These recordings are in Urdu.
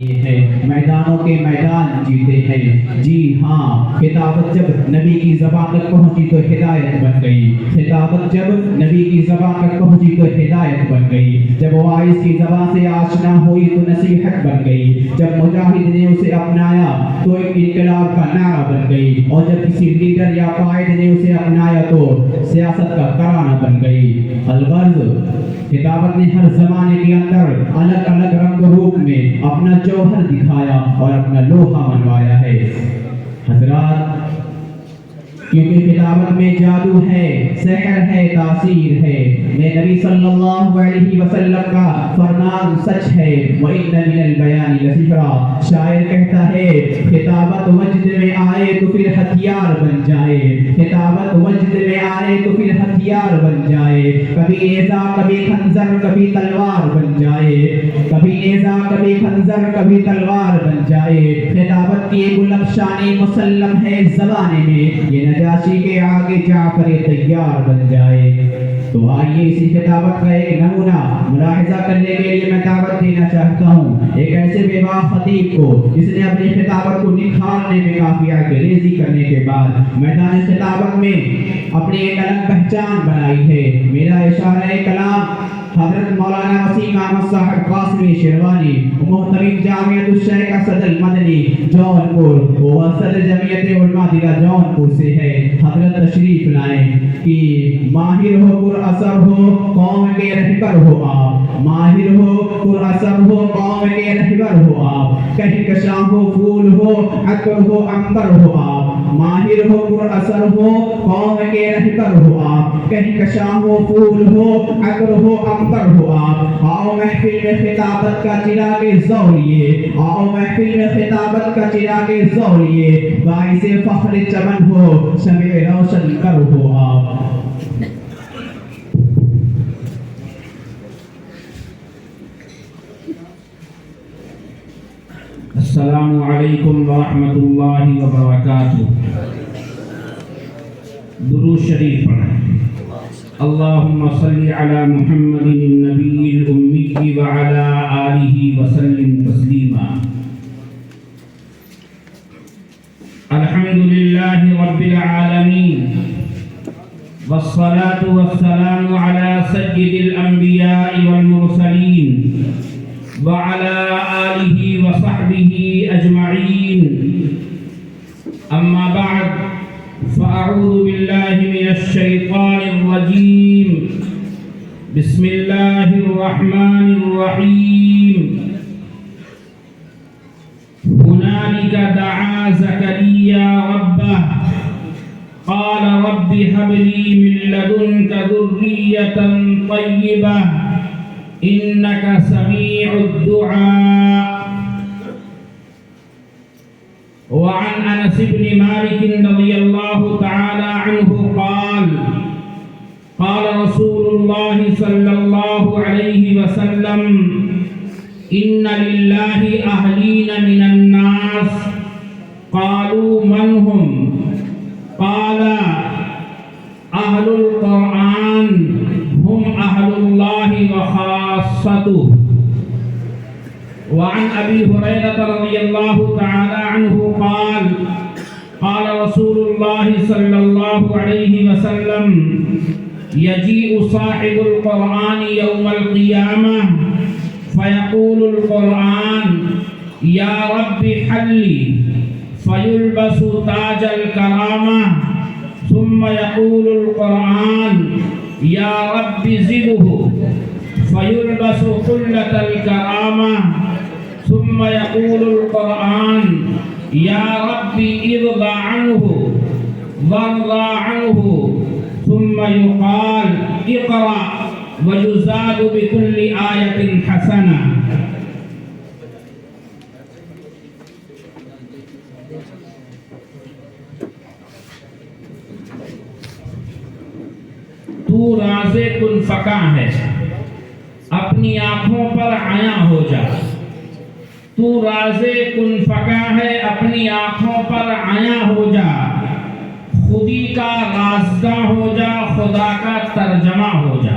یہ ہے میدانوں کے میدان جیتے ہیں۔ جی ہاں، خطابت جب نبی کی زبان تک پہنچی تو ہدایت بن گئی۔ خطابت جب نبی کی زبان تک پہنچی تو ہدایت بن گئی۔ جب واعظ کی زبان سے آشنا ہوئی تو نصیحت بن گئی۔ جب مجاہد نے اسے اپنایا تو ایک انقلاب کا نعرہ بن گئی، اور جب کسی لیڈر یا قائد نے اسے اپنایا تو سیاست کا ترانہ بن گئی۔ الغرض، خطابت نے ہر زمانے کے اندر الگ الگ رنگ و روپ میں اپنا جوہر دکھایا اور اپنا لوہا منوایا ہے۔ حضرات، کیونکہ خطابت میں جادو ہے، سحر ہے، تاثیر ہے۔ میں نبی صلی اللہ علیہ وسلم کا فرمان سچ ہے۔ وَإِنَّ مِنَ الْبَيَانِ لَسِحْرًا، شاعر کہتا ہے خطابت وجد میں آئے تو پھر ہتھیار بن جائے۔ خطابت وجد میں آئے تو پھر ہتھیار بن جائے۔ کبھی نیزہ، کبھی خنجر، کبھی تلوار بن جائے۔ کبھی نیزہ، کبھی خنجر، کبھی تلوار بن جائے۔ خطابت کی گلب شانی مسلم ہے زمانے میں، یہ نجاشی کے آگے جعفر طیار بن جائے۔ تو آئیے اسی خطابت کا ایک نمونہ ملاحظہ کرنے کے لیے میں دعوت دینا چاہتا ہوں ایک ایسے بیوا خطیب کو جس نے اپنی خطابت کو نکھارنے میں کافی عاجزی کرنے کے بعد میدان خطابت میں اپنی ایک الگ پہچان بنائی ہے۔ میرا اشارہ کلام حضرت مولانا وسیم احمد صاحب قاسمی شیروانی، محترم جامعۃ الشیخ اسد المدنی جونپور و صدر جمعیت علماء ضلع جونپور سے ہے۔ حضرت تشریف لائیں کہ ماہر ہو پر اثر ہو قوم کے رہبر ہو آپ، ماہر ہو پر اثر ہو قوم کے رہبر ہو آپ، کہیں کشاں ہو پھول ہو عطر ہو عنبر ہو آپ، ماہر ہو پر اثر ہو قوم کے رہبر ہو آپ، کہیں کشاں ہو پھول ہو عطر ہو عنبر ہو آپ۔ آؤ محفل میں خطابت کا چراغ زولیے، آؤ محفل میں خطابت کا چراغ زولیے، باعث فخر چمن ہو شمع روشن کر ہو آپ۔ السلام علیکم ورحمۃ اللہ وبرکاتہ۔ درود شریف پڑھیں۔ اللہم صلی علی محمد النبی الأمی وعلی آلہ وسلم تسلیما۔ الحمدللہ رب العالمین، والصلاة والسلام علی سید الانبیاء والمرسلین وعلى آلہ وصحبہ اجمعین۔ اما بعد، فاعوذ باللہ من الشیطان الرجیم، بسم اللہ الرحمن الرحیم۔ ہنالک دعا زکریا ربہ قال رب هب لي من لدنك ذرية طيبة إنك سميع الدعاء۔ وعن أنس بن مالك رضي الله تعالى عنه قال قال رسول الله صلى الله عليه وسلم إن لله أهلين من الناس قالوا من هم؟ قال أهل القرآن هم أهل الله وخاصته۔ وعن أبي هريرة رضي الله تعالى عنه قال قال رسول الله صلى الله عليه وسلم يجيء صاحب القرآن يوم القيامة فيقول القرآن يا رب حلي، فيلبس تاج الكرامة، ثم يقول القرآن يا رب زده، فيلبس حلة الكرامة، ثم يقول القرآن يا رب ارض عنه وارض عنه، ثم يقال اقرأ ويزاد بكل آية حسنة۔ تو راز کن فکا ہے، اپنی آنکھوں پر عیاں ہو جا۔ تو راز کن فکا ہے، اپنی آنکھوں پر عیاں ہو جا، خودی کا رازداں ہو جا، خدا کا ترجمہ ہو جا۔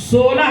16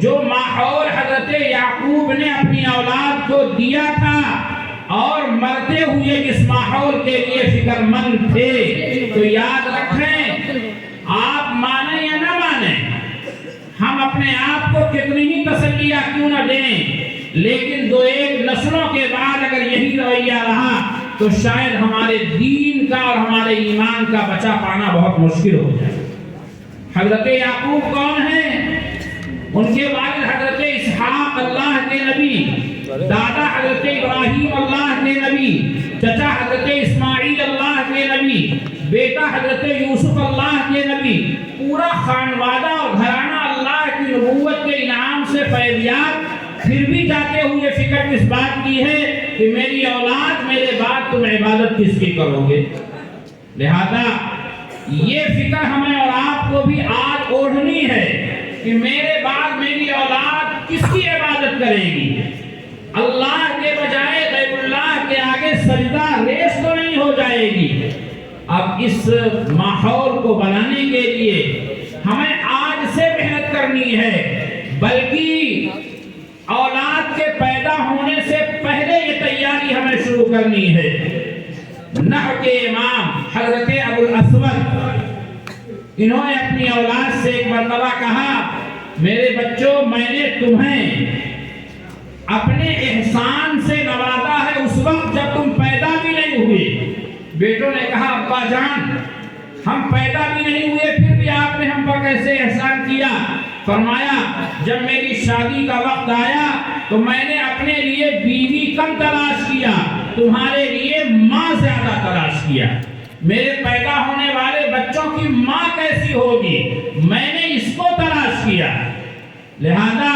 جو ماحول حضرت یعقوب نے اپنی اولاد کو دیا تھا اور مرتے ہوئے اس ماحول کے لیے فکر مند تھے، تو یاد رکھیں آپ مانیں یا نہ مانیں، ہم اپنے آپ کو کتنی ہی تسلیہ کیوں نہ دیں، لیکن دو ایک نسلوں کے بعد اگر یہی رویہ رہا تو شاید ہمارے دین کا اور ہمارے ایمان کا بچا پانا بہت مشکل ہو جائے۔ حضرت یعقوب کون ہیں؟ ان کے والد حضرت اسحاق اللہ کے نبی، دادا حضرت ابراہیم اللہ کے نبی، چچا حضرت اسماعیل اللہ کے نبی، بیٹا حضرت یوسف اللہ کے نبی، پورا خانوادہ اور گھرانہ اللہ کی نبوت کے انعام سے فیضیاب، پھر بھی جاتے ہوئے فکر اس بات کی ہے کہ میری اولاد میرے بعد تم عبادت کس کی کرو گے۔ لہذا یہ فکر ہمیں اور آپ کو بھی آج اوڑھنی ہے کہ میرے بعد میری اولاد کس کی عبادت کرے گی۔ اللہ کے بجائے غیر اللہ کے آگے سجدہ ریز تو نہیں ہو جائے گی۔ اب اس ماحول کو بنانے کے لیے ہمیں آج سے محنت کرنی ہے، بلکہ اولاد کے پیدا ہونے سے پہلے یہ تیاری ہمیں شروع کرنی ہے۔ نحو کے امام حضرت ابو الاسود، انہوں نے اپنی اولاد سے ایک مرتبہ کہا، میرے بچوں میں نے تمہیں اپنے احسان سے نوازا ہے اس وقت جب تم پیدا بھی نہیں ہوئے۔ بیٹوں نے کہا، ابا جان ہم پیدا بھی نہیں ہوئے پھر بھی آپ نے ہم پر کیسے احسان کیا؟ فرمایا، جب میری شادی کا وقت آیا تو میں نے اپنے لیے بیوی کم تلاش کیا، تمہارے لیے ماں زیادہ تلاش کیا۔ میرے پیدا ہونے والے بچوں کی ماں کیسی ہوگی میں نے اس کو تلاش کیا، لہذا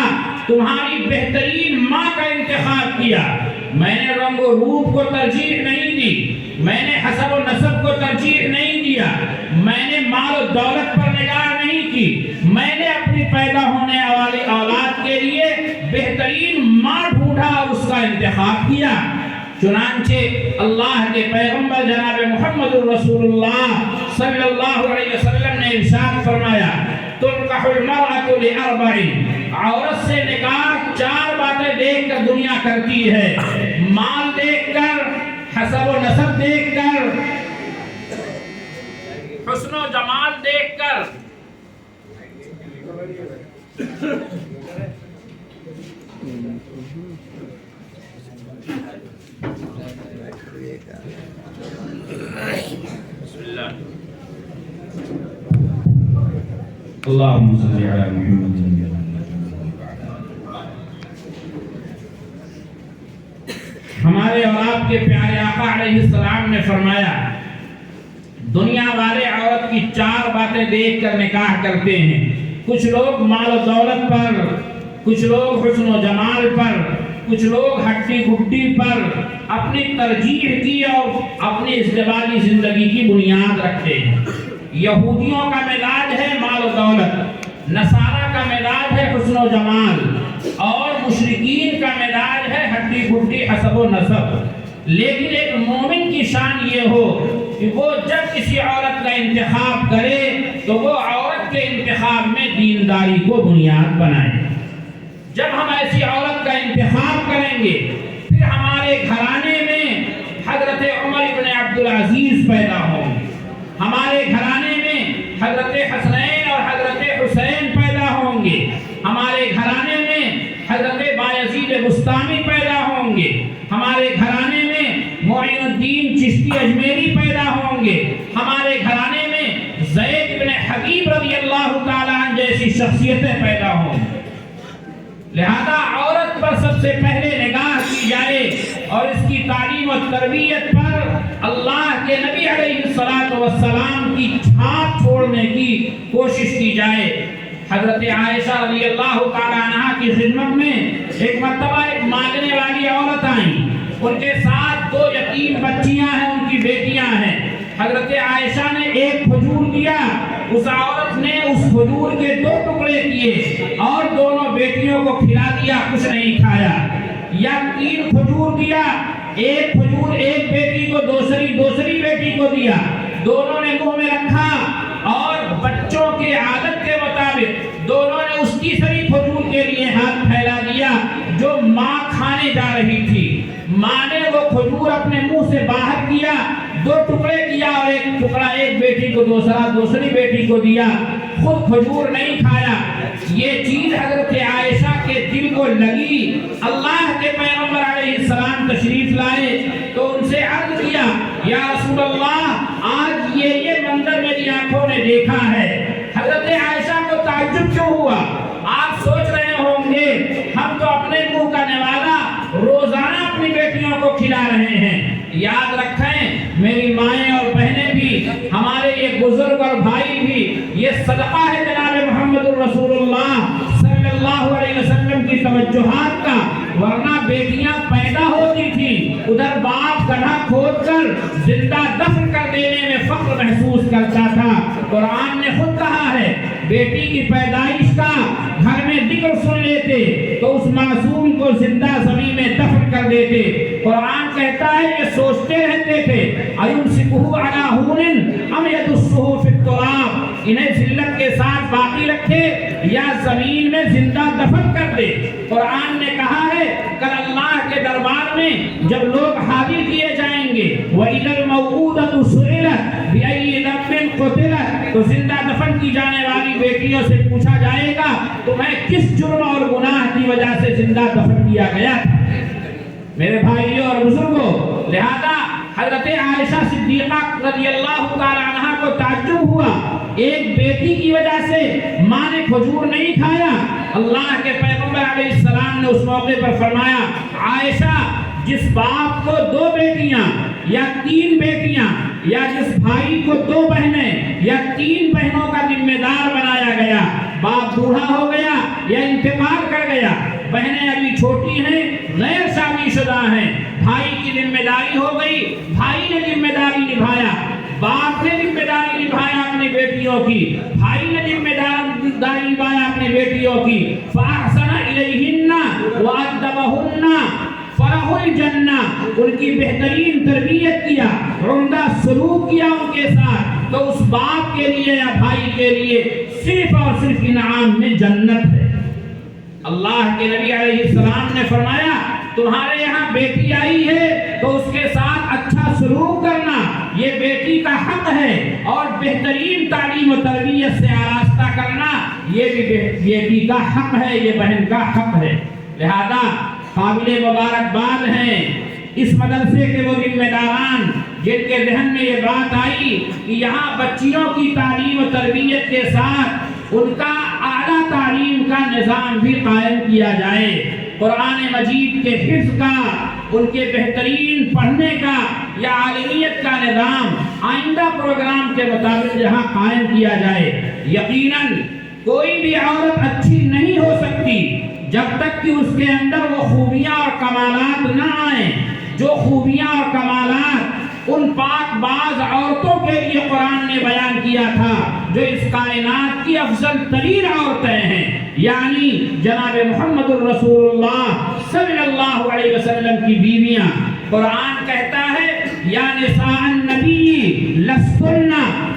تمہاری بہترین ماں کا انتخاب کیا۔ میں نے رنگ و روپ کو ترجیح نہیں دی، میں نے حسب و نسب کو ترجیح نہیں دیا، میں نے مال و دولت پر نگاہ نہیں کی، میں نے اپنی پیدا ہونے والی اولاد کے لیے بہترین ماں ڈھونڈا اور اس کا انتخاب کیا۔ چنانچہ اللہ کے پیغمبر جناب محمد رسول اللہ صلی اللہ علیہ وسلم نے ارشاد فرمایا، تنکح المرأة لأربع، عورت سے نکاح چار باتیں دیکھ کر دنیا کرتی ہے، مال دیکھ کر، حسب و نسب دیکھ کر، حسن و جمال دیکھ کر، اللہم صلی علی محمد۔ ہمارے اور آپ کے پیارے آقا علیہ السلام نے فرمایا، دنیا والے عورت کی چار باتیں دیکھ کر نکاح کرتے ہیں، کچھ لوگ مال و دولت پر، کچھ لوگ حسن و جمال پر، کچھ لوگ ہڈی گڈی پر اپنی ترجیح کی اور اپنی ازدواجی زندگی کی بنیاد رکھتے ہیں۔ یہودیوں کا مزاج ہے مال و دولت، نصارہ کا مزاج ہے حسن و جمال، اور مشرکین کا مزاج ہے ہڈی گڈی حسب و نسب۔ لیکن ایک مومن کی شان یہ ہو کہ وہ جب کسی عورت کا انتخاب کرے تو وہ عورت کے انتخاب میں دینداری کو بنیاد بنائے۔ جب ہم ایسی عورت کا انتخاب کریں گے پھر ہمارے گھرانے میں حضرت عمر ابن عبدالعزیز پیدا ہوں گے، ہمارے گھرانے میں حضرت حسنین اور حضرت حسین پیدا ہوں گے، ہمارے گھرانے میں حضرت بایزید بستامی پیدا ہوں گے، ہمارے گھرانے میں معین الدین چشتی اجمیری پیدا ہوں گے، ہمارے گھرانے میں زید بن حبیب رضی اللہ تعالیٰ عنہ جیسی شخصیتیں پیدا ہوں گی۔ لہذا عورت پر سب سے پہلے نگاہ کی جائے اور اس کی تعلیم و تربیت پر اللہ کے نبی علیہ الصلوۃ والسلام کی چھاپ چھوڑنے کی کوشش کی جائے۔ حضرت عائشہ رضی اللہ تعالیٰ عنہ کی خدمت میں ایک مرتبہ ایک مانگنے والی عورت آئیں، ان کے ساتھ دو یتیم بچیاں ہیں، ان کی بیٹیاں ہیں۔ حضرت عائشہ نے ایک کھجور دیا، اس عورت نے اس کھجور کے دو ٹکڑے کیے اور دونوں بیٹیوں کو کھلا دیا، کچھ نہیں کھایا۔ یا تین کھجور دیا، ایک کھجور ایک بیٹی کو دوسری بیٹی کو دیا، دونوں نے منہ میں رکھا اور بچوں کی عادت کے مطابق دونوں نے اس تیسری کھجور کے لیے کھانے جا رہی تھی، ماں نے وہ کھجور اپنے منہ سے باہر کیا، 2 ٹکڑے کیا اور ایک ٹکڑا ایک بیٹی کو دوسری بیٹی کو دیا، خود کھجور نہیں کھایا۔ یہ چیز حضرت عائشہ کے دل کو لگی۔ اللہ کے پیغمبر علیہ السلام تشریف لائے تو ان سے عرض کیا، یا رسول اللہ، آج یہ منظر میری آنکھوں نے دیکھا ہے۔ حضرت عائشہ کو تعجب کیوں ہوا؟ آپ سوچ رہے ہوں گے ہم تو اپنے منہ کا نوالہ روزانہ اپنی بیٹیوں کو کھلا رہے ہیں۔ یاد رکھیں، میری مائیں اور بہنیں بھی، ہمارے یہ بزرگ اور بھائی بھی، یہ صدقہ ہے جناب محمد الرسول اللہ صلی اللہ علیہ وسلم کی توجہات کا، ورنہ بیٹیاں پیدا ہوتی تھیں، ادھر باپ گڑھا کھود کر زندہ دفن کر دینے میں فخر محسوس کرتا تھا۔ قرآن نے خود کہا ہے، بیٹی کی پیدائش کا گھر میں ذکر سن لیتے تو اس معصوم کو زندہ زمین میں دفن کر دیتے۔ قرآن کہتا ہے یہ سوچتے رہتے تھے، اَيُمْسِكُهُ عَلَىٰ هُونٍ أَمْ يَدُسُّهُ فِي التُّرَابِ، انہیں ذلت کے ساتھ باقی رکھے یا زمین میں زندہ دفن کر دے۔ قرآن نے کہا ہے کل اللہ کے دربار میں جب لوگ حاضر کیے جائیں گے، وَإِذَا الْمَوْءُودَةُ سُئِلَتْ بِأَيِّ ذَنبٍ قُتِلَتْ، تو زندہ دفن کی جانے والی بیٹیوں سے پوچھا جائے گا تمہیں کس جرم اور گناہ کی وجہ سے زندہ دفن کیا گیا تھا۔ میرے بھائیوں اور بزرگوں، لہذا حضرت عائشہ صدیقہ رضی اللہ تعالی عنہ کو تعجب ہوا، ایک بیٹی کی وجہ سے ماں نے کھجور نہیں کھایا۔ اللہ کے پیغمبر علیہ السلام نے اس موقع پر فرمایا، عائشہ، جس باپ کو 2 بیٹیاں یا 3 بیٹیاں یا جس بھائی کو 2 بہنیں یا 3 بہنوں کا ذمہ دار بنایا گیا، باپ بوڑھا ہو گیا یا انتقال کر گیا، بہنیں ابھی چھوٹی ہیں، غیر شادی شدہ ہیں، بھائی کی ذمہ داری ہو گئی، بھائی نے ذمہ داری نبھایا، باپ نے ذمہ داری نبھایا اپنی بیٹیوں کی، بھائی نے ذمہ داری نبھایا اپنی بیٹیوں کی، فَأَحْسَنَ إِلَيْهِنَّ وَأَدَّبَهُنَّ فَلَهُ الْجَنَّةُ، ان کی بہترین تربیت کیا، عمدہ سلوک کیا ان کے ساتھ، تو اس باپ کے لیے یا بھائی کے لیے صرف اور صرف انعام میں جنت ہے۔ اللہ کے نبی علیہ السلام نے فرمایا، تمہارے یہاں بیٹی آئی ہے تو اس کے ساتھ اچھا سلوک کرنا یہ بیٹی کا حق ہے، اور بہترین تعلیم و تربیت سے آراستہ کرنا یہ بھی بیٹی کا حق ہے، یہ بہن کا حق ہے۔ لہذا قابل مبارکباد ہیں اس مدرسے کے وہ ذمہ داران جن کے ذہن میں یہ بات آئی کہ یہاں بچیوں کی تعلیم و تربیت کے ساتھ ان کا اعلیٰ تعلیم کا نظام بھی قائم کیا جائے، قرآن مجید کے حفظ کا، ان کے بہترین پڑھنے کا یا عالمیت کا نظام آئندہ پروگرام کے مطابق جہاں قائم کیا جائے۔ یقیناً کوئی بھی عورت اچھی نہیں ہو سکتی جب تک کہ اس کے اندر وہ خوبیاں اور کمالات نہ آئیں جو خوبیاں اور کمالات ان پاک باز عورتوں کے لیے قرآن نے بیان کیا تھا، جو اس کائنات کی افضل ترین عورتیں ہیں، یعنی جناب محمد الرسول اللہ صلی اللہ علیہ وسلم کی بیویاں۔ قرآن کہتا ہے، یا نساء النبی لستن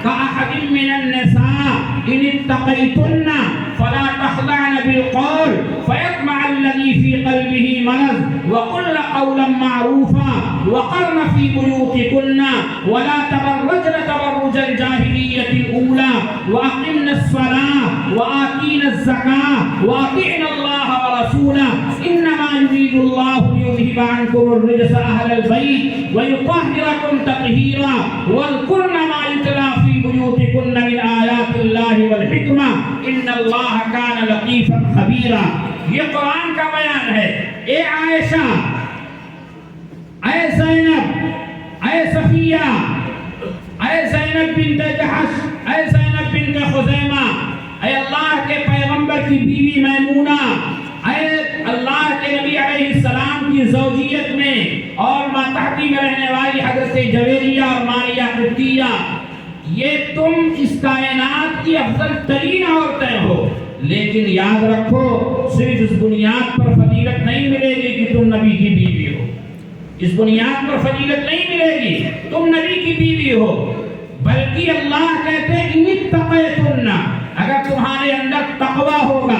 کاحد من النساء ان اتقیتن فلا تخضعن بالقول فيطمع الذي في قلبه مرض وقلن قولا معروفا وقرن في بيوتكن ولا تبرجن تبرج الجاهلية الأولى وأقمن الصلاة وآتين الزكاة وأطعن الله ورسوله إنما يريد الله ليذهب عنكم الرجس أهل البيت ويطهركم تطهيرا واذكرن ما يتلى في بيوتكن من آيات الله والحكمة إن الله كان لطيفا خبيرا۔ یہ قرآن کا بیان ہے۔ اے عائشہ، اے زینب، اے صفیہ، اے زینب بنت جحش، اے زینب بنت خزیمہ، اے اللہ کے پیغمبر کی بیوی میمونہ، اے اللہ کے نبی علیہ السلام کی زوجیت میں اور ماتحتی میں رہنے والی حضرت جویریہ اور ماریہ قبطیہ، یہ تم اس کائنات کی افضل ترین عورتیں ہو، لیکن یاد رکھو صرف اس بنیاد پر فضیلت نہیں ملے گی کہ تم نبی کی بیوی ہو، اس بنیاد پر فضیلت نہیں ملے گی تم نبی کی بیوی ہو، بلکہ اللہ کہتے ہیں ان اتقیتن، اگر تمہارے اندر تقوی ہوگا،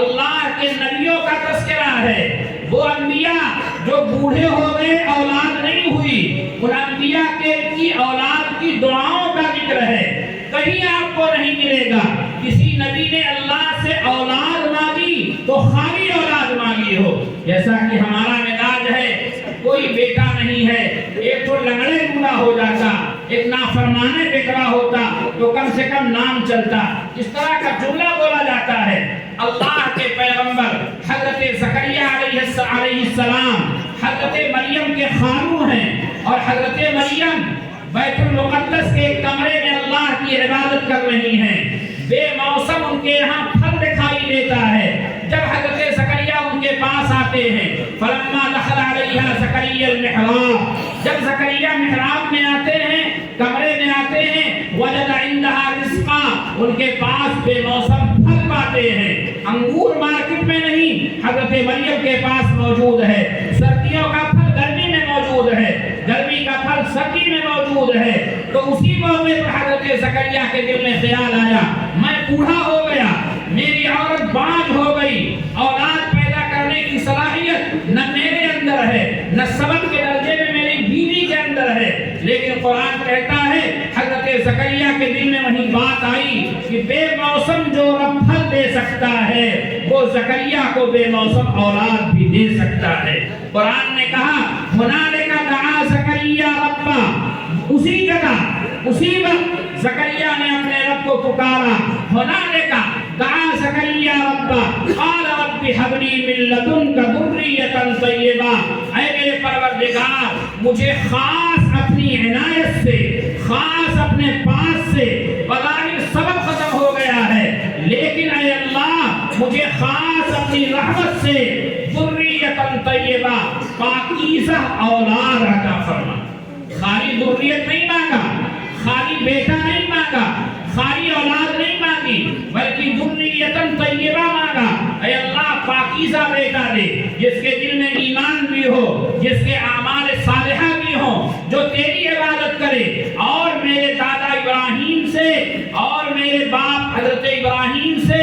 اللہ کے نبیوں کا تذکرہ ہے، وہ انبیاء جو بوڑھے ہو گئے اولاد نہیں ہوئی، ان انبیاء کے کی اولاد کی دعاؤں کا ذکر ہے۔ کہیں آپ کو نہیں ملے گا کسی نبی نے اللہ سے اولاد مانگی تو خالی اولاد مانگی ہو، جیسا کہ ہمارا مزاج ہے، کوئی بیٹا نہیں ہے، ایک تو لنگڑے بوڑھا ہو جاتا، ایک نافرمانے بکرا ہوتا تو کم سے کم نام چلتا، اس طرح کا جملہ بولا جاتا ہے۔ اللہ کے پیغمبر حضرت زکریا علیہ السلام حضرت مریم کے خالو ہیں، اور حضرت مریم بیت المقدس کے کمرے میں اللہ کی عبادت کر رہی ہیں، بے موسم ان کے یہاں پھل دکھائی دیتا ہے۔ جب حضرت زکریا ان کے پاس آتے ہیں، فلما دخل علیہا زکریا المحراب، جب زکریا محراب میں آتے ہیں، کمرے میں آتے ہیں، وجد عندہا رزقا، ان کے پاس بے موسم پھل پاتے ہیں۔ انگور مارکیٹ میں نہیں، حضرت مریم کے پاس موجود ہے۔ سردیوں کا پھل گرمی میں موجود ہے، گرمی کا پھل سردی میں موجود ہے۔ تو اسی موقع پر حضرت زکریا کے دل میں خیال آیا، میں بوڑھا ہو گیا، میری عورت باج ہو گئی، اولاد پیدا کرنے کی صلاحیت نہ میرے اندر ہے، نہ سبب کے درجے میں میری بیوی کے اندر ہے، لیکن قرآن کہتا ہے حضرت زکریا کے دل میں وہی بات آئی کہ بے موسم جو رب پھل دے سکتا ہے وہ زکریا کو بے موسم اولاد بھی دے سکتا ہے۔ قرآن نے کہا ہنالک دعا زکریا ربا، اسی جگہ اسی وقت زکریا نے اپنے رب کو پکارا، ہنالک دعا زکریا ربا قال رب هب لي من لدنك ذرية طیبہ، اے میرے پروردگار مجھے خاص اپنی عنایت سے، خاص اپنے پاس سے، بظاہر سبب ختم ہو گیا ہے لیکن اے اللہ مجھے خاص اپنی رحمت سے ذریۃ طیبہ، پاکیزہ اولاد عطا فرما۔ خالی ذریت نہیں مانگا، خالی بیٹا نہیں مانگا، خالی اولاد نہیں مانگی، بلکہ ذریۃ طیبہ مانگا۔ اے اللہ پاکیزہ بیٹا دے، جس کے دل میں ایمان بھی ہو، جس کے اعمال صالحہ بھی ہوں، جو تیری عبادت کرے، اور میرے دادا ابراہیم سے اور میرے باپ حضرت ابراہیم سے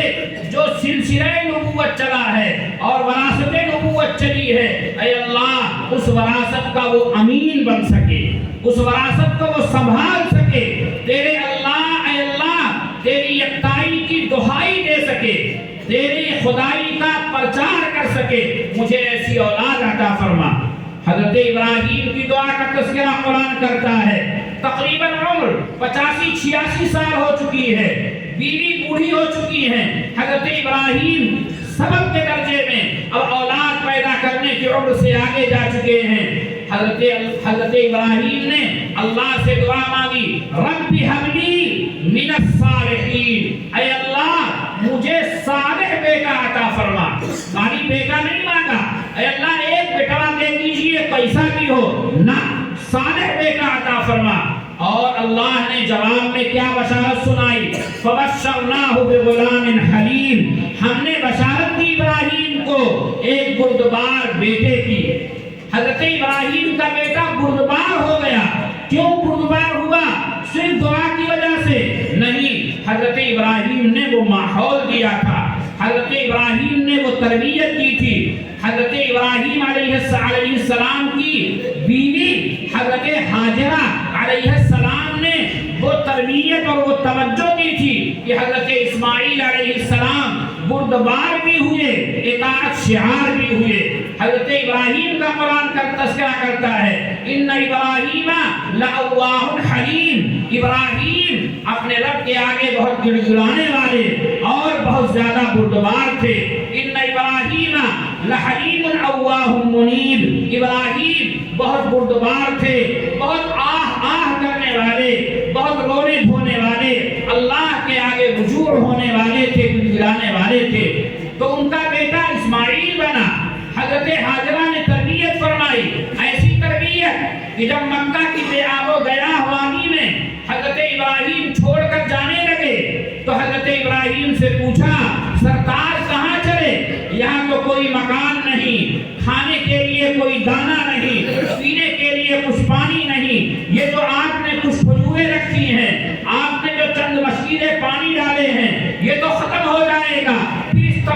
جو سلسلہ نبوت چلا ہے اور وراثت نبوت چلی ہے، اے اللہ اس وراثت کا وہ امین بن سکے، اس وراثت کو وہ سنبھال سکے، تیرے اللہ اے اللہ تیری یکتائی کی دہائی دے سکے، تیری خدائی کا پرچار کر سکے، مجھے ایسی اولاد عطا فرما۔ حضرت ابراہیم کی دعا کا تذکرہ قرآن کرتا ہے، تقریباً عمر 85-86 سال ہو چکی ہے، بیوی بوڑھی ہو چکی ہے، حضرت ابراہیم سبب کے درجے میں اب اولاد پیدا کرنے کی عمر سے آگے جا چکے ہیں۔ حضرت ابراہیم نے اللہ سے دعا مانگی، رب هب لي من الصالحین، اے اللہ مجھے صالح بیٹا عطا فرما۔ خالی بیٹا نہیں مانگا، اے اللہ ایک بیٹا دے دیجئے پیسہ بھی ہو، نہ صالح بیٹا عطا فرما۔ اور اللہ نے جواب میں کیا بشارت سنائی، فبشرناہ بغلام حلیم، ہم نے بشارت دی ابراہیم کو ایک بردبار بیٹے کی۔ حضرت ابراہیم کا بیٹا بردبار ہو گیا، کیوں بردبار ہوا؟ صرف دعا کی وجہ سے نہیں، حضرت ابراہیم نے وہ ماحول دیا تھا، حضرت ابراہیم نے وہ تربیت دی تھی۔ حضرت ابراہیم علیہ السلام کی بیوی حضرت ہاجرہ علیہ السلام نے وہ تربیت اور وہ توجہ دی تھی کہ حضرت اسماعیل علیہ السلام بردبار بھی ہوئے، اطاعت شعار بھی ہوئے۔ حضرت ابراہیم کا قرآن کا تذکرہ کرتا ہے، ان ابراہیم لأواہ حلیم، ابراہیم اپنے رب کے آگے بہت گڑ گڑانے والے اور بہت زیادہ بردبار تھے۔ ان ابراہیم لحلیم اواہ منیب، ابراہیم بہت بردبار تھے، بہت آہ آہ کرنے والے، بہت رونے دھونے والے، اللہ کے آگے رجوع ہونے والے تھے، گڑگڑانے والے تھے۔ تو ان کا بیٹا اسماعیل بنا۔ حضرت ہاجرہ نے تربیت فرمائی، ایسی تربیت کہ جب مکہ کی بے آب و گیا وادی میں حضرت ابراہیم چھوڑ کر جانے لگے تو حضرت ابراہیم سے پوچھا، سرکار کہاں چلے؟ یہاں تو کوئی مکان نہیں، کھانے کے لیے کوئی دانہ نہیں، پینے کے لیے کچھ پانی نہیں، یہ جو آپ نے کچھ کھجوریں رکھی ہیں، آپ نے جو چند مسیلے پانی ڈالے ہیں، یہ تو ختم ہو جائے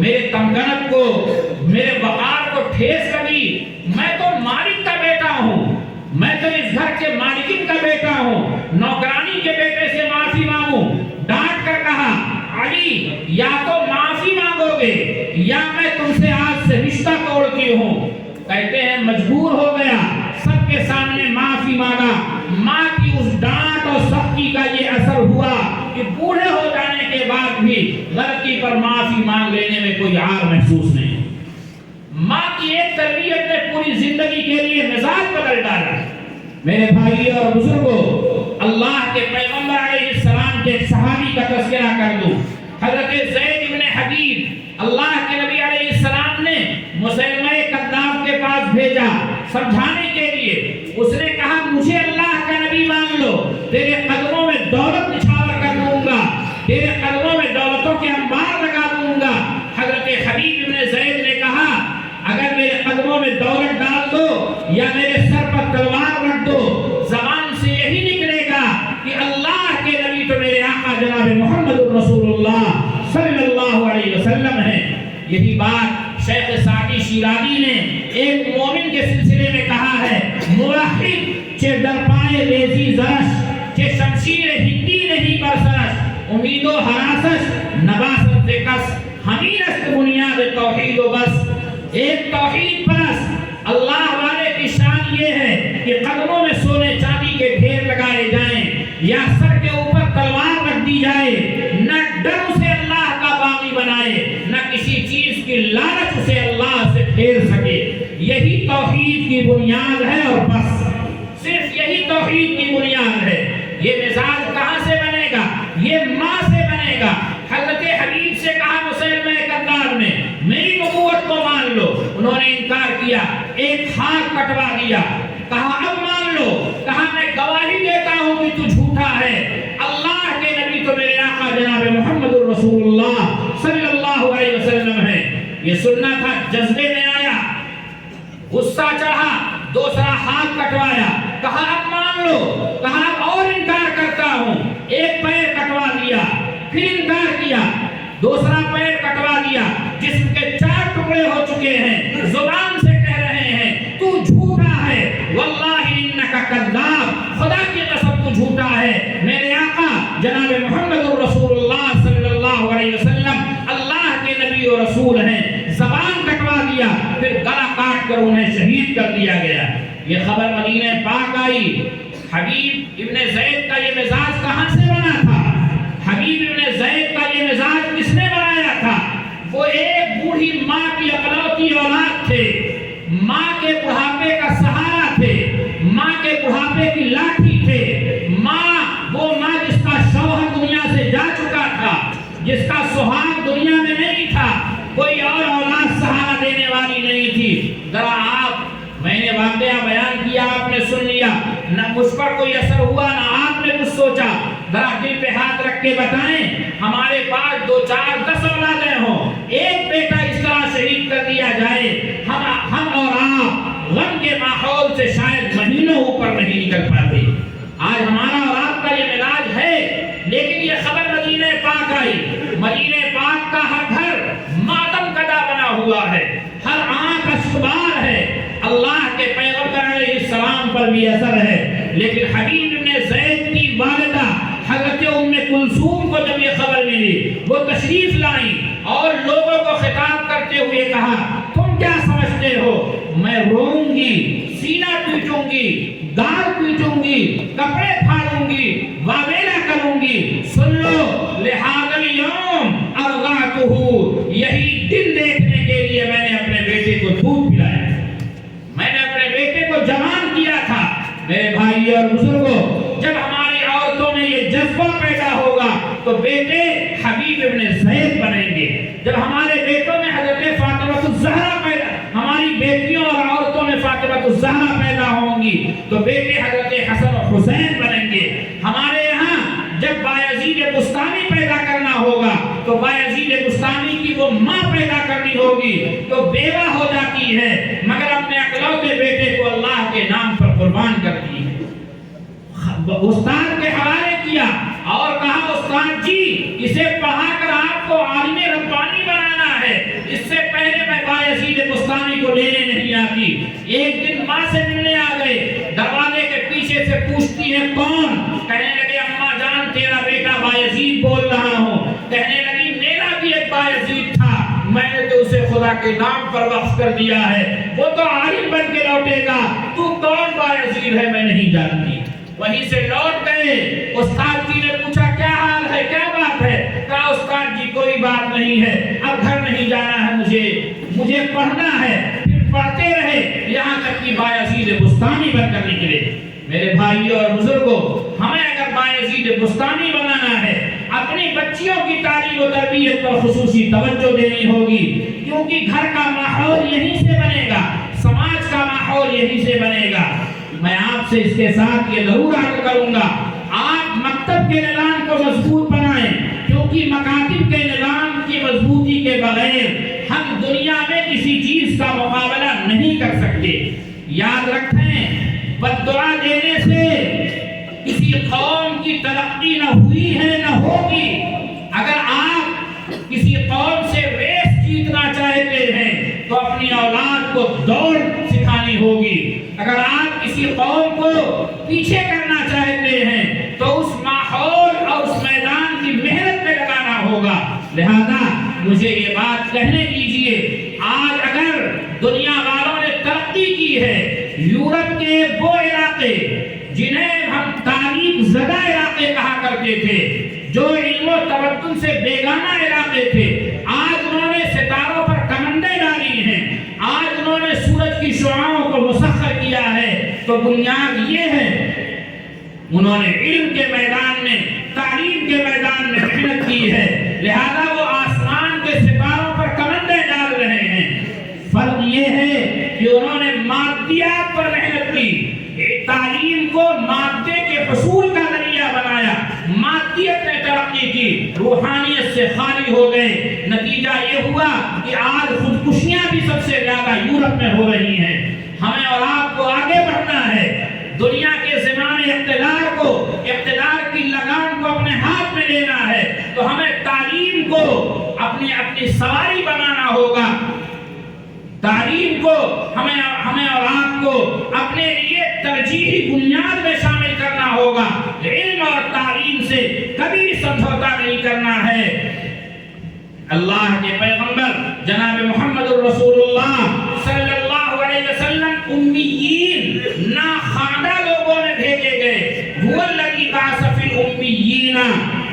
میرے تمغنت کو، میرے وقار کو ٹھیس لگی، میں تو مالک کا بیٹا ہوں، میں تو اس گھر کے مالکین کا بیٹا ہوں، نوکرانی کے بیٹے سے معافی مانگوں؟ ڈانٹ کر کہا علی یا تو معافی مانگو گے یا میں تم سے آج سے رشتہ توڑتی ہوں۔ کہتے ہیں مجبور ہو گیا، سب کے سامنے معافی مانگا۔ ماں کی اس ڈانٹ اور سختی کا یہ اثر ہوا کہ بوڑھے ہو جانے کے بعد بھی غلطی پر معافی مانگ لینے میں کوئی عار محسوس نہیں۔ ماں کی ایک تربیت نے پوری زندگی کے لیے مزاج بدل ڈالا۔ میرے بھائی اور بزرگوں، اللہ کے پیغمبر علیہ السلام کے ایک صحابی کا تذکرہ کر دوں، حضرت زید بن حبیب۔ اللہ کے نبی علیہ السلام نے مسیلمہ کذاب کے پاس بھیجا سمجھانے کے لیے۔ اس نے کہا مجھے اللہ کا نبی مان لو، تیرے قدموں میں دولت نچھاور کر دوں گا، تیرے قدموں میں دولتوں کے انبار لگا دوں گا۔ حضرت حبیب بن زید نے کہا اگر میرے قدموں میں دولت ڈال دو یا میرے سر پر تلوار رکھ دو، زبان سے یہی نکلے گا کہ اللہ کے نبی تو میرے آقا جناب محمد رسول اللہ صلی اللہ علیہ وسلم ہے۔ یہی بات شیخ سعدی شیرازی نے ایک مومن کے سلسلے میں کہا ہے، موحد چے در پائے ریزی زرش، چے شمشیر ہندی نہیں برسرش، امید و حراسش نباست کس، ہمیں است بنیاد توحید و بس۔ ایک توحید پرست اللہ والے کی شان یہ ہے کہ قدموں میں سونے چاندی کے ڈھیر لگائے جائیں یا سر کے اوپر تلوار رکھ دی جائے، نہ ڈر اسے اللہ کا باغی بنائے، نہ کسی چیز کی لالچ اسے اللہ سے پھیر سکے۔ یہی توحید کی بنیاد ہے اور بس، صرف یہی توحید کی بنیاد ہے۔ یہ مزاج کہاں سے بنے گا؟ یہ ماں سے بنے گا۔ حضرت حبیب سے کہا مسیلمہ کذاب نے میری نبوت کو مان لو، انہوں نے انکار کیا، ایک ہاتھ کٹوا دیا۔ کہا اب مان لو، کہا میں گواہی دیتا ہوں کہ تو جھوٹا ہے، اللہ کے نبی تو میرے آقا جناب محمد رسول اللہ صلی اللہ علیہ وسلم ہے۔ یہ سننا تھا، جذبے میں آیا، غصہ چڑھا، دوسرا ہاتھ کٹوایا، کہا اب مان لو، کہا اب اور انکار کرتا ہوں، ایک پیر کٹوا دیا، پھر انکار کیا، دوسرا پیر کٹوا دیا، جسم کے 4 ٹکڑے ہو چکے ہیں، زبان سے کہہ رہے ہیں تو جھوٹا ہے، واللہ انکا کذاب، خدا کی قسم تو جھوٹا ہے۔ میرے آقا جناب محمد رسول اللہ صلی اللہ علیہ وسلم اللہ کے نبی و رسول ہیں۔ زبان کٹوا دیا، پھر گلا کاٹ کر انہیں شہید کر دیا گیا۔ یہ خبر مدینہ پاک آئی۔ حبیب ابن زید کا یہ مزاج کہاں سے بنا تھا؟ حبیب ابن زید کا یہ مزاج کس نے بنایا تھا؟ وہ ایک بوڑھی ماں کی اکلوتی اولاد تھے، ماں کے بڑھاپے کا سہارا تھے، ماں کے بڑھاپے کی لاٹھی تھے۔ ماں، وہ ماں جس کا شوہر دنیا سے جا چکا تھا، جس کا سہاگ دنیا میں نہیں تھا، کوئی اور اولاد سہارا دینے والی نہیں تھی۔ ذرا میں نے واقعہ بیان کیا، آپ نے سن لیا، نہ مجھ پر کوئی اثر ہوا نہ آپ نے کچھ سوچا۔ ذرا دل پہ ہاتھ رکھ کے بتائیں، ہمارے پاس 2 4 10 اولادیں ہوں، ایک بیٹا اس طرح شہید کر دیا جائے، ہم اور آپ غم کے ماحول سے شاید مہینوں اوپر نہیں نکل پاتے۔ آج ہمارا اور آپ کا یہ مزاج ہے، لیکن یہ خبر مدینہ پاک آئی۔ مدینہ پاک کا ہر گھر ماتم کدا بنا ہوا ہے، ہر آنکھ اشکبار ہے۔ اللہ کے پیغمبر علیہ السلام پر بھی اثر ہے، لیکن حبیب بن زید کی والدہ حضرت ام کلثوم کو جب یہ خبر ملی، وہ تشریف لائیں اور لوگوں کو خطاب کرتے ہوئے کہا تم کیا سمجھتے ہو، میں روؤں گی، سینہ پیٹوں گی، گال پیٹوں گی، کپڑے پھاڑوں گی، واویلا کروں گی، سن لو لہذا اليوم ارغعتہ، یہی دن دیکھنے کے لیے میں نے اپنے بیٹے کو دودھ پلایا، میں نے اپنے بیٹے کو جوان کیا تھا۔ میرے بھائی اور بزرگوں، جب ہماری عورتوں میں یہ جذبہ پیدا ہوگا تو بیٹے حبیب ابن زید بنیں گے۔ جب ہمارے بیٹوں میں حضرت فاطمہ الزہرا پیدا، ہماری بیٹیوں اور عورتوں میں فاطمہ الزہرا پیدا ہوں گی تو بیٹے حضرت حسن و حسین بنیں گے۔ ہمارے یہاں جب بایزید بستانی پیدا کرنا ہوگا تو بایزید بستانی کی وہ ماں پیدا کرنی ہوگی تو بیوہ ہو جاتی ہے، مگر اپنے اکلوتے بیٹے کو اللہ کے نام پر قربان کرتی ہے۔ استاد کے حوالے کیا اور کہا استاد جی، اسے پڑھا کر آپ کو عالم ربانی بنانا ہے، اس سے پہلے میں بایزید بستانی کو لینے نہیں آتی. ایک دن ماں سے ملنے آ گئے, دروازے کے پیچھے سے پوچھتی ہے کون؟ کہنے لگے اماں جان تیرا بیٹا بایزید بول رہا ہوں. کہنے لگی میرا بھی ایک بایزید تھا, میں نے تو اسے خدا کے نام پر وقف کر دیا ہے, وہ تو عالم بن کے لوٹے گا, تو کون بایزید ہے میں نہیں جانتی. وہیں سے لوٹ گئے, استاد جی نے پوچھا کیا حال ہے, کیا بات ہے؟ کہا استاد جی کوئی بات نہیں ہے, اب گھر نہیں جانا ہے, مجھے پڑھنا ہے. پھر پڑھتے رہے یہاں تک کہ بایزید بستانی بن کر نکلے. میرے بھائیوں اور بزرگوں, ہمیں اگر بایزید بستانی بنانا ہے, اپنی بچیوں کی تعلیم و تربیت پر خصوصی توجہ دینی ہوگی, کیونکہ گھر کا ماحول یہیں سے بنے گا, سماج کا ماحول یہیں سے بنے گا. میں آپ سے اس کے ساتھ یہ ضرور عرض کروں گا, آپ مکتب کے نظام کو مضبوط بنائیں, کیونکہ مکاتب کے نظام کی مضبوطی کے بغیر ہم دنیا میں کسی چیز کا مقابلہ نہیں کر سکتے. یاد رکھیں, بد دعا دینے سے کسی قوم کی ترقی نہ ہوئی ہے نہ ہوگی. اگر آپ کسی قوم سے ریس جیتنا چاہتے ہیں تو اپنی اولاد کو دوڑ سکھانی ہوگی. اگر آپ کسی قوم کو پیچھے کرنا چاہتے ہیں تو اس ماحول اور اس میدان کی محنت پہ لگانا ہوگا. لہذا مجھے یہ بات کہنے دیجئے, آج اگر دنیا والوں نے ترقی کی ہے, یورپ کے وہ علاقے جنہیں ہم تعلیم زدہ علاقے کہا کرتے تھے, جو علم و تمدن سے بیگانہ علاقے تھے, آج انہوں نے ستاروں پر کمندیں ڈالی ہیں, آج انہوں نے سورج کی شعاعوں کو مسخر کیا ہے. تو بنیاد یہ ہے, انہوں نے علم کے میدان میں, تعلیم کے میدان میں محنت کی ہے, لہذا وہ آسمان کے ستاروں پر کمندیں ڈال رہے ہیں. فرق یہ ہے کہ انہوں نے مادیات پر محنت کی, تعلیم کو مادے کے حصول کا ذریعہ بنایا, مادیت نے ترقی کی, روحانیت سے خالی ہو گئے. نتیجہ یہ ہوا کہ آج خودکشیاں بھی سب سے زیادہ یورپ میں ہو رہی ہیں. ہمیں اور آپ کو آگے بڑھنا ہے, دنیا کے زمانے اقتدار کی لگام کو اپنے ہاتھ میں لینا ہے, تو ہمیں تعلیم کو اپنی سواری بنانا ہوگا. تعلیم کو ہمیں اور آپ کو اپنے لیے ترجیحی بنیاد میں شامل کرنا ہوگا. علم اور تعلیم سے کبھی سمجھوتا نہیں کرنا ہے. اللہ کے پیغمبر جناب محمد الرسول اللہ صلی اللہ علیہ وسلم امیین, ناخواندہ لوگوں میں بھیجے گئے. هو الذی بعث فی الامیین,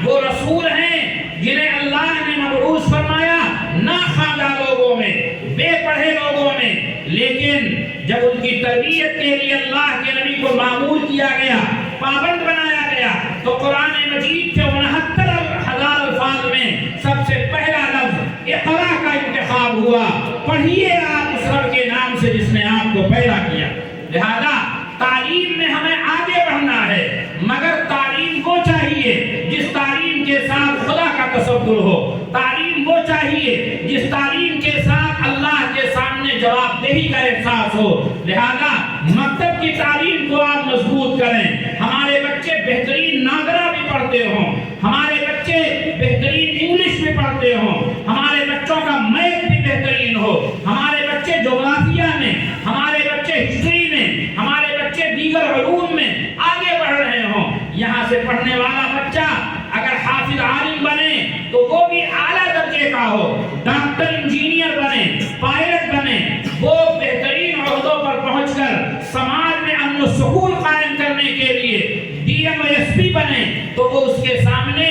وہ رسول ہیں جنہیں اللہ نے مبعوث فرمایا ناخواندہ لوگوں میں, بے پڑھے لوگوں میں. لیکن جب ان کی تربیت کے لیے اللہ کے نبی کو معمول کیا گیا, پابند بنایا گیا, تو قرآن مجید کے 69,000 الفاظ میں سب سے پہلا لفظ اقرا کا انتخاب ہوا. پڑھیے آپ اس رب کے نام سے جس نے آپ کو پیدا کیا. لہذا تعلیم میں ہمیں آگے بڑھنا ہے, مگر تعلیم وہ چاہیے جس تعلیم کے ساتھ خدا کا تصور ہو, تعلیم وہ چاہیے جس تعلیم کے ساتھ اللہ کے سامنے جواب دہی کا احساس ہو. لہذا مکتب کی تعلیم کو آپ مضبوط کریں. ہمارے بچے بہترین ناظرہ بھی پڑھتے ہوں, ہمارے بچے بہترین انگلش بھی پڑھتے ہوں, ہمارے بچوں کا میتھ بھی بہترین ہو, ہمارے بچے جغرافیہ میں, ہمارے بچے ہسٹری میں, ہمارے بچے دیگر علوم میں آگے بڑھ رہے ہوں. یہاں سے پڑھنے والا بچہ اگر حافظ عالم بنے تو وہ بھی اعلیٰ درجے کا ہو, ڈاکٹر انجینئر بنے, پائلٹ بنے, وہ بہترین عہدوں پر پہنچ کر سماج میں امن و سکون قائم کرنے کے لیے ڈی ایم ایس پی بنے, تو وہ اس کے سامنے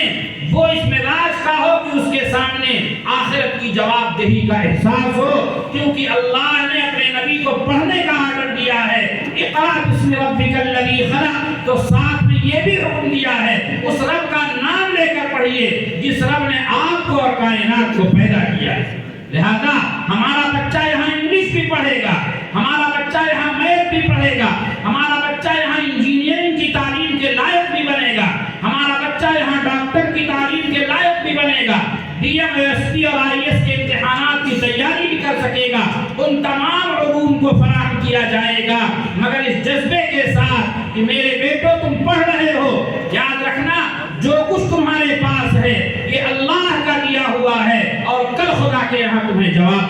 وہ اس مزاج کا ہو کہ اس کے سامنے آخرت کی جواب دہی کا احساس ہو. کیونکہ اللہ نے اپنے نبی کو پڑھنے کا آرڈر دیا ہے, اقرأ بسم ربک الذی خلق, تو ساتھ میں یہ بھی حکم دیا ہے اس رب کا نام لے کر پڑھیے جس رب نے آپ کو اور کائنات کو پیدا کیا ہے. لہذا ہمارا بچہ یہاں انگلش بھی پڑھے گا, ہمارا بچہ یہاں میتھ بھی پڑھے گا, ہمارا بچہ یہاں انجینئرنگ کی تعلیم کے لائق بھی بنے گا, ہمارا بچہ یہاں ڈاکٹر کی تعلیم کے لائق بھی بنے گا, ڈی ایم ایس پی اور آئی ایس کے امتحانات کی تیاری بھی کر سکے گا. ان تمام علوم کو فراہم کیا جائے گا, مگر اس جذبے کے ساتھ کہ میرے بیٹو تم پڑھ رہے ہو, یاد رکھنا جو کچھ تمہارے پاس ہے یہ اللہ کا دیا ہوا ہے, اور کل خدا کے یہاں تمہیں جواب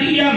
DM,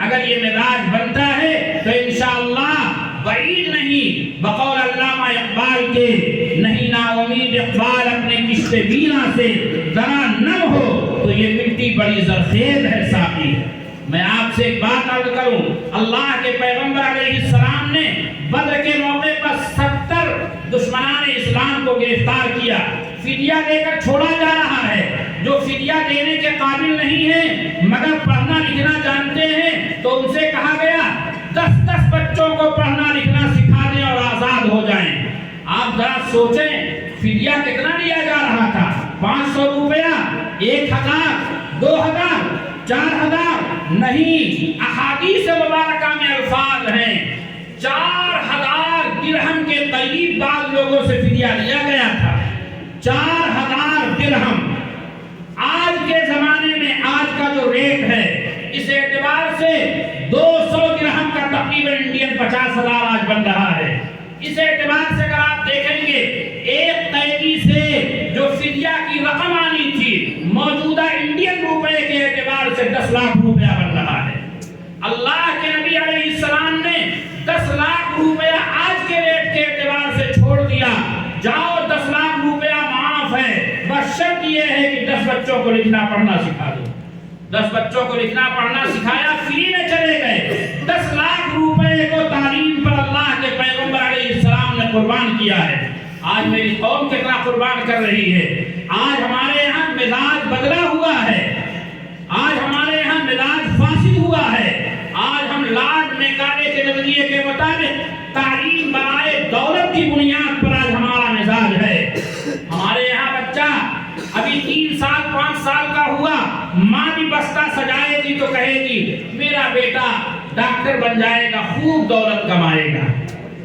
اگر یہ مزاج بنتا ہے تو انشاءاللہ بعید نہیں، بقول علامہ اقبال کے، نہیں نا امید اقبال اپنے کشت بینا سے، ذرا نم ہو تو یہ مٹی بڑی زرخیز ہے ساقی. میں آپ سے ایک بات عرض کروں، اللہ کے پیغمبر علیہ السلام نے بدر کے موقع پر 70 دشمنان اسلام کو گرفتار کیا، فدیہ دے کر چھوڑا جا رہا ہے. جو فدیہ دینے کے قابل نہیں ہیں مگر پڑھنا لکھنا جانتے ہیں تو ان سے کہا گیا 10 بچوں کو پڑھنا لکھنا سکھا دیں اور آزاد ہو جائیں. آپ ذرا سوچیں فدیہ کتنا لیا جا رہا تھا؟ 500 روپیہ، 1000، 2000، 4000 نہیں. احادیث مبارکہ میں الفاظ ہیں 4000 درہم کے قریب بعض لوگوں سے فدیہ لیا گیا تھا. 4000 درہم آج کے زمانے میں آج کا جو ریٹ ہے اس اعتبار سے 200 درہم کا تقریباً انڈین 50,000 آج بن رہا ہے. اس اعتبار سے اگر آپ دیکھیں گے ایک قیدی سے جو فدیہ کی رقم آنی تھی موجودہ انڈین روپے کے اعتبار سے 10 لاکھ روپیہ بن رہا ہے. اللہ کے نبی علیہ السلام نے 10 لاکھ روپیہ آج کے ریٹ کے اعتبار سے چھوڑ دیا. جاؤ 10 لاکھ روپیہ معاف ہے، بس شرط یہ ہے کہ 10 بچوں کو لکھنا پڑھنا سکھا دو. 10 بچوں کو لکھنا پڑھنا سکھایا، فری میں چلے گئے. 10 لاکھ روپے کو تعلیم پر اللہ کے پیغمبر علیہ السلام نے قربان کیا ہے. آج میری قوم کتنا قربان کر رہی ہے. آج ہمارے یہاں مزاج بدلا ہوا ہے، آج ہمارے یہاں مزاج فاسد ہوا ہے. آج ہم لارڈ میکالے کے نظریے کے مطابق تعلیم برائے دولت کی بنیاد پر آج ہمارا مزاج ہے. ہمارے یہاں بچہ ابھی 3 سال 5 سال کا ہوا، ماں بھی بستہ سجائے گی تو کہے گی میرا بیٹا ڈاکٹر بن جائے گا، خوب دولت کمائے گا.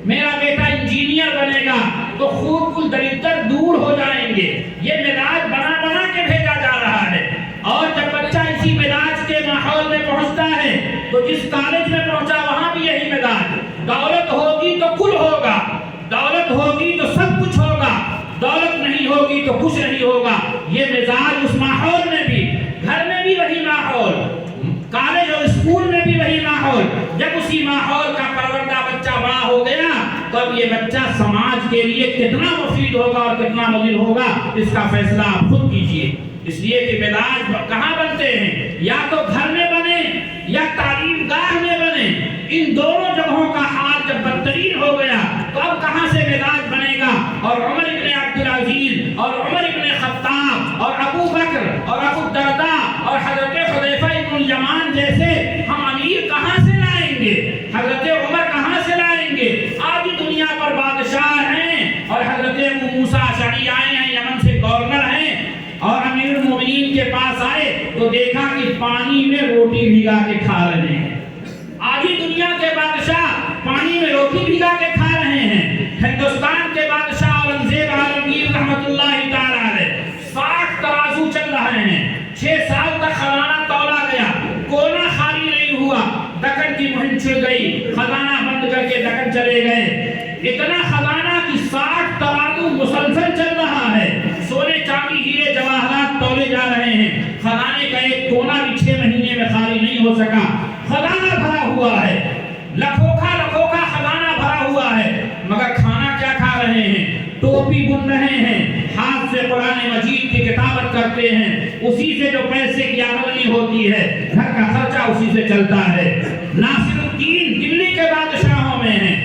میرا بیٹا انجینئر بنے گا تو خوب کل دریدر دور ہو جائیں گے. یہ مزاج بنا بنا کے بھیجا جا رہا ہے. اور جب بچہ اسی مزاج کے ماحول میں پہنچتا ہے تو جس کالج میں پہنچا وہاں بھی یہی مزاج. دولت ہوگی تو کل ہوگا، دولت ہوگی تو سب کچھ ہوگا، دولت نہیں ہوگی تو کچھ نہیں ہوگا. یہ مزاج اس ماحول میں بھی، گھر میں بھی وہی ماحول، کالج اور اسکول میں بھی وہی ماحول. جب اسی ماحول کا پروردہ بچہ بڑا ہو گیا تو اب یہ بچہ سماج کے لیے کتنا مفید ہوگا اور کتنا مضر ہوگا اس کا فیصلہ آپ خود کیجئے. اس لیے کہ مزاج کہاں بنتے ہیں؟ یا تو گھر میں بنے یا تعلیم گاہ میں بنے. ان دونوں جگہوں کا حال جب بدترین ہو گیا تو اب کہاں سے مزاج بنے گا؟ اور عمر ابن عبدالعزیز اور عمر ابن خطاب اور ابو بکر اور ابو الدرداء اور حضرت حذیفہ ابن الیمان جیسے ہم امیر کہاں سے لائیں گے؟ حضرت عمر کہاں سے لائیں گے؟ آج دنیا پر بادشاہ ہیں اور حضرت ابو موسیٰ اشعری آئے ہیں، یمن سے گورنر ہیں اور امیر المومنین کے پاس آئے تو دیکھا کہ پانی میں روٹی بھگا کے کھا رہے ہیں. آج ہی دنیا کے بادشاہ پانی میں روٹی بھگا کے کھا رہے ہیں. ہندوستان کے بادشاہ اورنگزیب عالمگیر رحمت اللہ تعالی علیہ 60 ترازو چل رہے ہیں. 6 سال تک خزانہ تولا گیا، کونا خالی نہیں ہوا. دکن کی مہم چھڑ گئی، خزانہ بند کر کے دکن چلے گئے. اتنا خزانہ کہ 60 ترازو مسلسل چل رہا ہے. سونے چاندی ہیرے جواہرات تولے جا رہے ہیں. خزانے کا ایک کونا بھی 6 مہینے میں خالی نہیں ہو سکا. خزانہ بھرا ہوا ہے، لکھوکھا خزانہ بھرا ہوا ہے، مگر کھانا کیا کھا رہے ہیں؟ ٹوپی بن رہے ہیں، ہاتھ سے قرآن مجید کی کتابت کرتے ہیں، اسی سے جو پیسے کی آمدنی ہوتی ہے گھر کا خرچہ اسی سے چلتا ہے. ناصر الدین دلی کے بادشاہوں میں ہیں،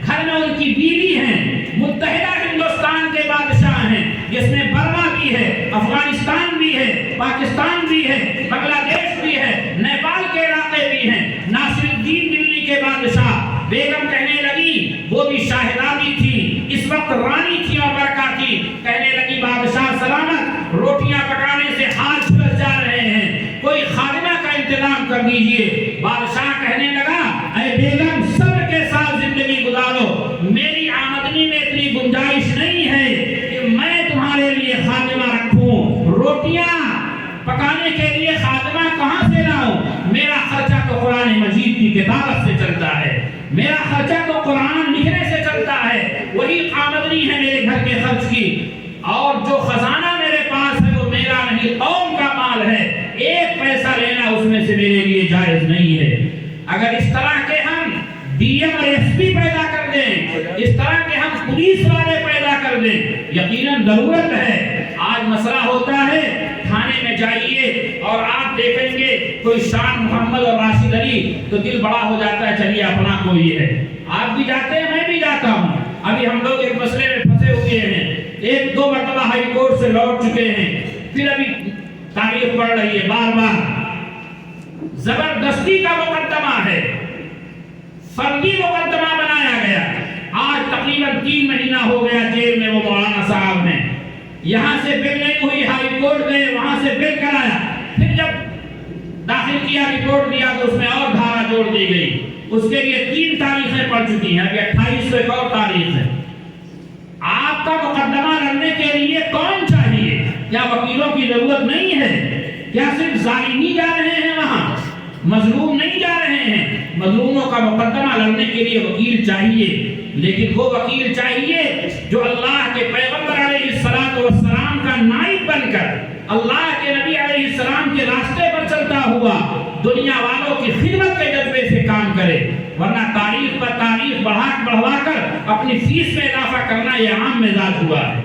گھر میں ان کی بیوی ہیں. متحدہ ہندوستان کے بادشاہ ہیں جس میں برما بھی ہے، افغانستان بھی ہے، پاکستان بھی ہے، بنگلہ دیش بھی ہے، نیپال کے علاقے بھی ہیں. ناصر الدین دلی کے بادشاہ. بیگم کہنے لگی، وہ بھی شاہزادی تھی، اس وقت رانی تھی اور برکا تھی، کہنے لگی بادشاہ سلامت، روٹیاں پکانے سے ہاتھ جھلس جا رہے ہیں، کوئی خادمہ کا انتظام کر دیجئے. بادشاہ کہنے لگا، اے بیگم صبر کے ساتھ زندگی گزارو، میری آمدنی میں اتنی گنجائش نہیں ہے کہ میں تمہارے لیے خادمہ رکھوں. روٹیاں پکانے کے لیے خادمہ کہاں سے لاؤں؟ میرا خرچہ تو قرآن مجید کی کتابت سے چلتا ہے، میرا خرچہ تو قرآن لکھنے سے چلتا ہے، وہی آمدنی ہے میرے گھر کے خرچ کی. اور جو خزانہ میرے پاس ہے وہ میرا نہیں، قوم کا مال ہے. 1 پیسہ لینا اس میں لیے جائز نہیں ہے۔ اگر اس طرح کے ہم ڈی ایم اور ایس پی پیدا کر دیں، اس طرح کے ہم پولیس والے پیدا کر دیں، یقیناً ضرورت ہے۔ آج مسئلہ ہوتا ہے تھانے میں جائیے اور آپ دیکھیں گے کوئی شان محمد اور راشد علی تو دل بڑا ہو جاتا ہے، چلیے اپنا کوئی ہے۔ آپ بھی جاتے ہیں، میں بھی جاتا ہوں۔ ابھی ہم لوگ ایک مسئلے میں پھنسے ہوئے ہیں، ایک دو مرتبہ ہائی کورٹ سے لوٹ چکے ہیں، پھر ابھی تاریخ پڑھ رہی ہے بار بار۔ زبردستی کا مقدمہ ہے، فردی مقدمہ بنایا گیا۔ آج تقریباً 3 مہینہ ہو گیا جیل میں وہ مولانا صاحب ہیں۔ یہاں سے بل نہیں ہوئی، ہائی کورٹ گئے، وہاں سے بل کرایا، پھر جب داخل کیا رپورٹ دیا تو اس میں اور دھارا جوڑ دی گئی۔ اس کے لیے 3 تاریخیں پڑ چکی ہیں، ابھی 28 سے ایک اور تاریخ ہے۔ آپ کا مقدمہ لڑنے کے لیے کون چاہیے؟ کیا وکیلوں کی ضرورت نہیں ہے؟ کیا صرف ظالمی جا رہے ہیں وہاں، مظلوم نہیں جا رہے ہیں؟ مظلوموں کا مقدمہ لڑنے کے لیے وکیل چاہیے، لیکن وہ وکیل چاہیے جو اللہ کے پیغمبر علیہ السلام کا نائب بن کر اللہ کے نبی علیہ السلام کے راستے پر چلتا ہوا دنیا والوں کی خدمت کے جذبے سے کام کرے، ورنہ تاریخ پر تاریخ بڑھوا کر اپنی فیس میں اضافہ کرنا یہ عام مزاج ہوا ہے۔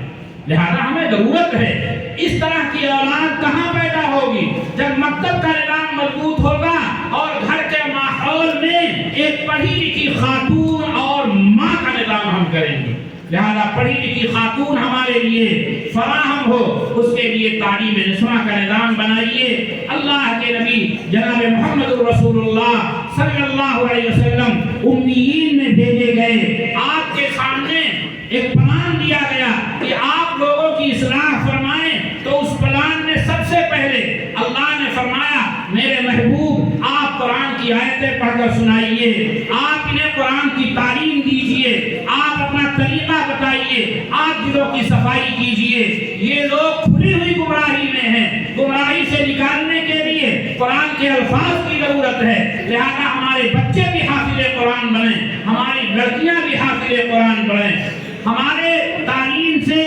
لہذا ہمیں ضرورت ہے، اس طرح کی اولاد کہاں پیدا ہوگی؟ جب مکتب کا نظام مضبوط ہوگا اور گھر کے ماحول میں ایک پڑھی لکھی خاتون اور ماں کا نظام ہم کریں گے۔ لہذا پڑھی لکھی خاتون ہمارے لیے فراہم ہو، اس کے لیے تعلیم نسواں کا نظام بنائیے۔ اللہ کے نبی جناب محمد رسول اللہ صلی اللہ علیہ وسلم امیین میں بھیجے گئے، آپ کے سامنے ایک پلان دیا گیا کہ آپ لوگوں کی اصلاح فرمائیں، تو اس پلان میں سب سے پہلے اللہ نے فرمایا میرے محبوب آپ قرآن کی آیتیں پڑھ کر سنائیے، آپ انہیں قرآن کی تعلیم دیجئے، آپ اپنا طریقہ بتائیے، آپ دلوں کی صفائی کیجئے۔ یہ لوگ کھلی ہوئی گمراہی میں ہیں، گمراہی سے نکالنے کے لیے قرآن کے الفاظ کی ضرورت ہے۔ لہذا ہمارے بچے بھی حافظ قرآن بنیں، ہماری لڑکیاں بھی حافظ قرآن بنیں۔ ہمارے تعلیم سے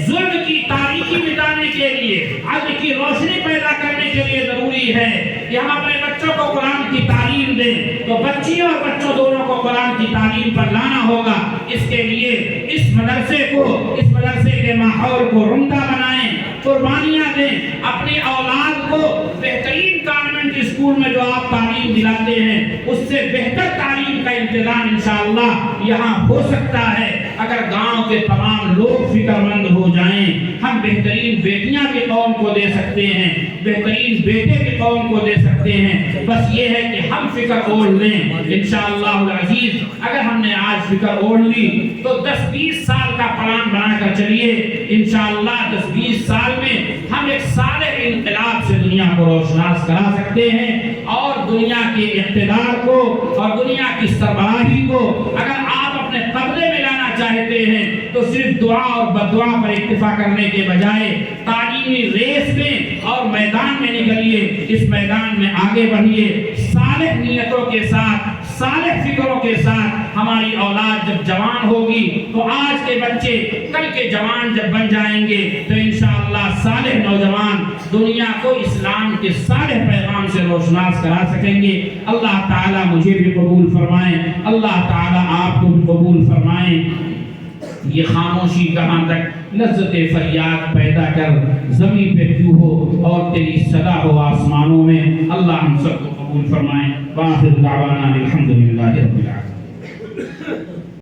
ظلم کی تاریکی مٹانے کے لیے، عدل کی روشنی پیدا کرنے کے لیے ضروری ہے کہ ہم اپنے بچوں کو قرآن کی تعلیم دیں، تو بچیوں اور بچوں دونوں کو قرآن کی تعلیم پر لانا ہوگا۔ اس کے لیے اس مدرسے کے ماحول کو عمدہ بنائیں، قربانیاں دیں، اپنی اولاد کو بہترین کانوینٹ اسکول میں جو آپ تعلیم دلاتے ہیں اس سے بہتر تعلیم کا انتظام انشاءاللہ یہاں ہو سکتا ہے اگر گاؤں کے تمام لوگ فکر مند ہو جائیں۔ ہم بہترین بیٹیاں بھی قوم کو دے سکتے ہیں، بہترین بیٹے بھی قوم کو دے سکتے ہیں، بس یہ ہے کہ ہم فکر اوڑھ لیں انشاءاللہ العزیز۔ اگر ہم نے آج فکر اوڑھ لی تو 10-20 سال کا پلان بنا کر چلیے، انشاءاللہ 10-20 سال میں ہم ایک صالح انقلاب سے دنیا کو روشناس کرا سکتے ہیں، اور دنیا کے اقتدار کو اور دنیا کی سربراہی کو اگر آپ اپنے قبضے میں لانا چاہتے ہیں تو صرف دعا اور بدعا پر اکتفا کرنے کے بجائے تعلیمی ریس میں اور میدان میں نکلیے، اس میدان میں آگے بڑھیے، صالح نیتوں کے ساتھ، صالح فکروں کے ساتھ۔ ہماری اولاد جب جوان ہوگی تو آج کے بچے کل کے جوان جب بن جائیں گے تو انشاءاللہ صالح نوجوان دنیا کو اسلام کے صالح پیغام سے روشناس کرا سکیں گے۔ اللہ تعالیٰ مجھے بھی قبول فرمائیں، اللہ تعالیٰ آپ کو بھی قبول فرمائیں۔ یہ خاموشی کہاں تک لذت فریاد پیدا کر زمین پہ کیوں ہو اور تیری صدا ہو آسمانوں میں۔ اللہ ہم سب کو قبول فرمائیں۔ وآخر دعوانا الحمدللہ رب العالمین۔